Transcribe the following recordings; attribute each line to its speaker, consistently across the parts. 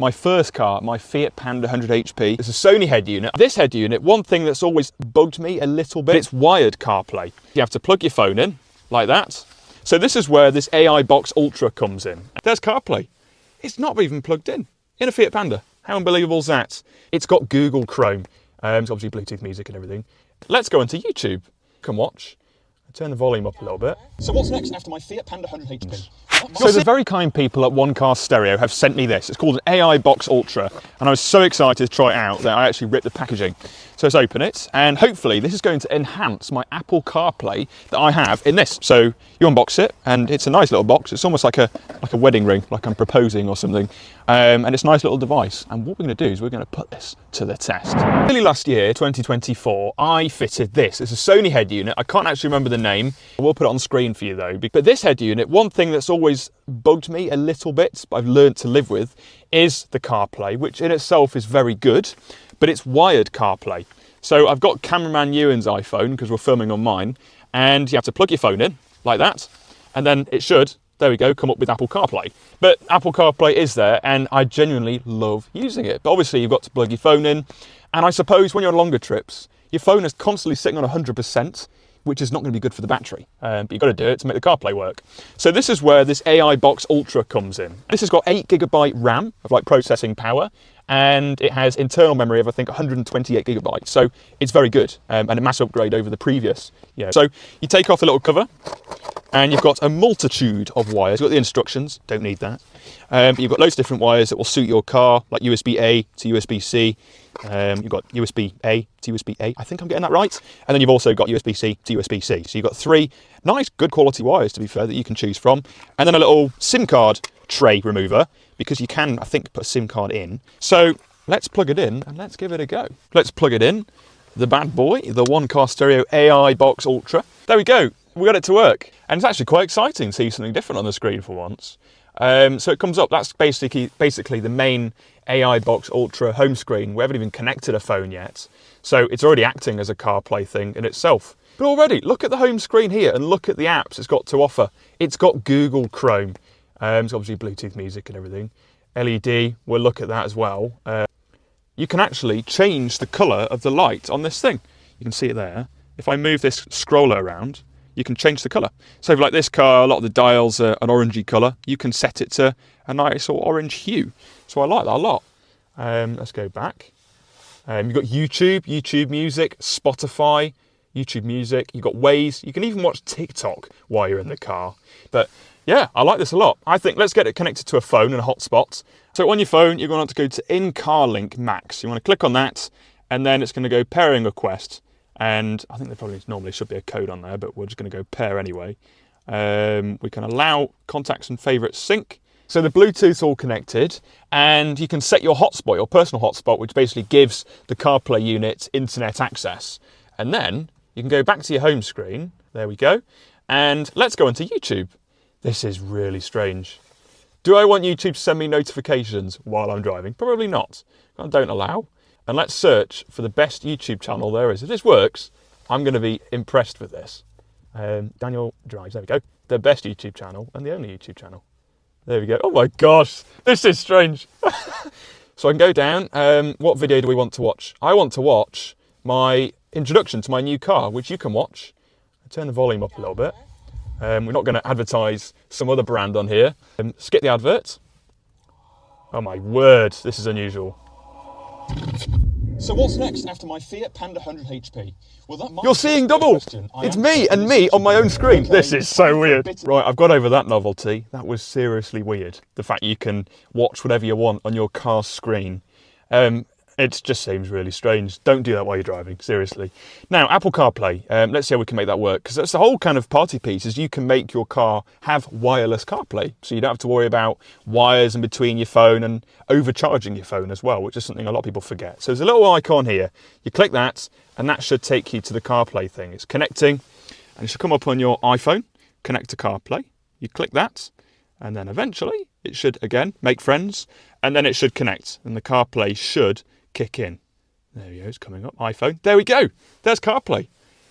Speaker 1: My first car, my Fiat Panda 100 HP, it's a Sony head unit. This head unit, one thing that's always bugged me a little bit, it's wired CarPlay. You have to plug your phone in, like that. So this is where this AI Box Ultra comes in. There's CarPlay. It's not even plugged in a Fiat Panda. How unbelievable is that? It's got Google Chrome. It's obviously Bluetooth music and everything. Let's go into YouTube. Come watch. Turn the volume up a little bit.
Speaker 2: So what's next after my Fiat Panda 100 HP?
Speaker 1: So the very kind people at One Car Stereo have sent me this. It's called an AI Box Ultra, and I was so excited to try it out that I actually ripped the packaging. So let's open it, and hopefully this is going to enhance my Apple CarPlay that I have in this. So you unbox it, and it's a nice little box. It's almost like a wedding ring, like I'm proposing or something. And it's a nice little device. And what we're going to do is we're going to put this to the test. Early last year, 2024, I fitted this. It's a Sony head unit. I can't actually remember the name. We'll put it on screen for you though. But this head unit, one thing that's always bugged me a little bit, but I've learned to live with, is the CarPlay, which in itself is very good, but it's wired CarPlay. So I've got cameraman Ewan's iPhone, because we're filming on mine, and you have to plug your phone in, like that, and then it should, there we go, come up with Apple CarPlay. But Apple CarPlay is there, and I genuinely love using it. But obviously you've got to plug your phone in, and I suppose when you're on longer trips, your phone is constantly sitting on 100%, which is not going to be good for the battery, but you've got to do it to make the CarPlay work. So this is where this AI Box Ultra comes in. This has got 8GB RAM of processing power, and it has internal memory of I think 128GB. So it's very good, and a massive upgrade over the previous. Yeah. So you take off the little cover, and you've got a multitude of wires. You've got the instructions, don't need that. But you've got loads of different wires that will suit your car, like USB-A to USB-C. You've got USB-A to USB-A, I think I'm getting that right. And then you've also got USB-C to USB-C. So you've got 3 nice, good quality wires, to be fair, that you can choose from. And then a little SIM card tray remover, because you can, I think, put a SIM card in. So let's plug it in and let's give it a go. Let's plug it in, the bad boy, the One Car Stereo AI Box Ultra. There we go, we got it to work. And it's actually quite exciting to see something different on the screen for once. So it comes up, that's basically the main AI Box Ultra home screen. We haven't even connected a phone yet. So it's already acting as a CarPlay thing in itself. But already, look at the home screen here and look at the apps it's got to offer. It's got Google Chrome. It's obviously Bluetooth music and everything. LED, we'll look at that as well. You can actually change the colour of the light on this thing. You can see it there. If I move this scroller around, you can change the colour. So like this car, a lot of the dials are an orangey colour. You can set it to a nice or orange hue. So I like that a lot. Let's go back. You've got YouTube Music, Spotify, YouTube Music. You've got Waze. You can even watch TikTok while you're in the car. But yeah, I like this a lot. I think let's get it connected to a phone and a hotspot. So on your phone, you're going to go to In-Car Link Max. You want to click on that, and then it's going to go pairing request. And I think there probably normally should be a code on there, but we're just going to go pair anyway. We can allow contacts and favourites sync. So the Bluetooth's all connected, and you can set your hotspot, your personal hotspot, which basically gives the CarPlay unit internet access. And then you can go back to your home screen. There we go. And let's go into YouTube. This is really strange. Do I want YouTube to send me notifications while I'm driving? Probably not. I don't allow. And let's search for the best YouTube channel there is. If this works, I'm going to be impressed with this. Daniel Drives, there we go. The best YouTube channel and the only YouTube channel. There we go. Oh my gosh, this is strange. So I can go down. What video do we want to watch? I want to watch my introduction to my new car, which you can watch. I'll turn the volume up a little bit. We're not going to advertise some other brand on here. Skip the advert. Oh my word, this is unusual.
Speaker 2: So what's next after my Fiat Panda 100 HP? Well, that might
Speaker 1: You're seeing double. It's me and me on my own screen.
Speaker 2: Okay.
Speaker 1: This is so weird. Right, I've got over that novelty. That was seriously weird. The fact you can watch whatever you want on your car's screen. It just seems really strange. Don't do that while you're driving, seriously. Now, Apple CarPlay, let's see how we can make that work. Because that's the whole kind of party piece, is you can make your car have wireless CarPlay. So you don't have to worry about wires in between your phone and overcharging your phone as well, which is something a lot of people forget. So there's a little icon here. You click that, and that should take you to the CarPlay thing. It's connecting, and it should come up on your iPhone, connect to CarPlay. You click that, and then eventually it should, again, make friends, and then it should connect, and the CarPlay should kick in. There we go, it's coming up, iPhone. There we go, there's CarPlay.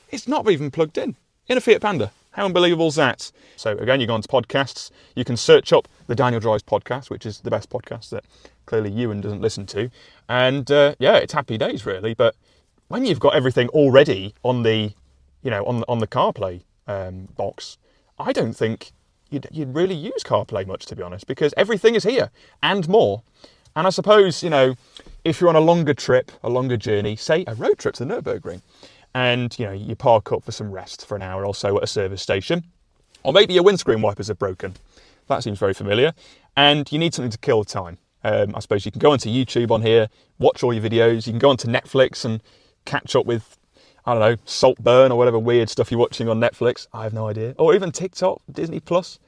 Speaker 1: It's not even plugged in a Fiat Panda. How unbelievable is that? So again, you go onto podcasts, you can search up the Daniel Drives podcast, which is the best podcast that clearly Ewan doesn't listen to. And yeah, it's happy days really. But when you've got everything already on the, on the CarPlay box, I don't think you'd really use CarPlay much, to be honest, because everything is here and more. And I suppose, if you're on a longer trip, a longer journey, say a road trip to the Nürburgring, and you park up for some rest for an hour or so at a service station, or maybe your windscreen wipers are broken. That seems very familiar. And you need something to kill the time. I suppose you can go onto YouTube on here, watch all your videos. You can go onto Netflix and catch up with, I don't know, Saltburn or whatever weird stuff you're watching on Netflix. I have no idea. Or even TikTok, Disney Plus.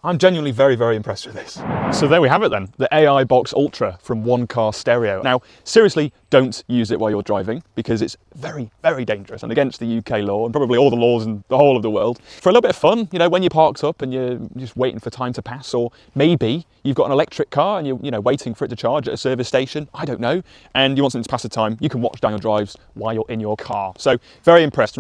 Speaker 1: I'm genuinely very, very impressed with this. So there we have it then, the AI Box Ultra from One Car Stereo. Now, seriously, don't use it while you're driving because it's very, very dangerous and against the UK law and probably all the laws in the whole of the world. For a little bit of fun, when you're parked up and you're just waiting for time to pass, or maybe you've got an electric car and you're waiting for it to charge at a service station, I don't know, and you want something to pass the time, you can watch Daniel Drives while you're in your car. So very impressed.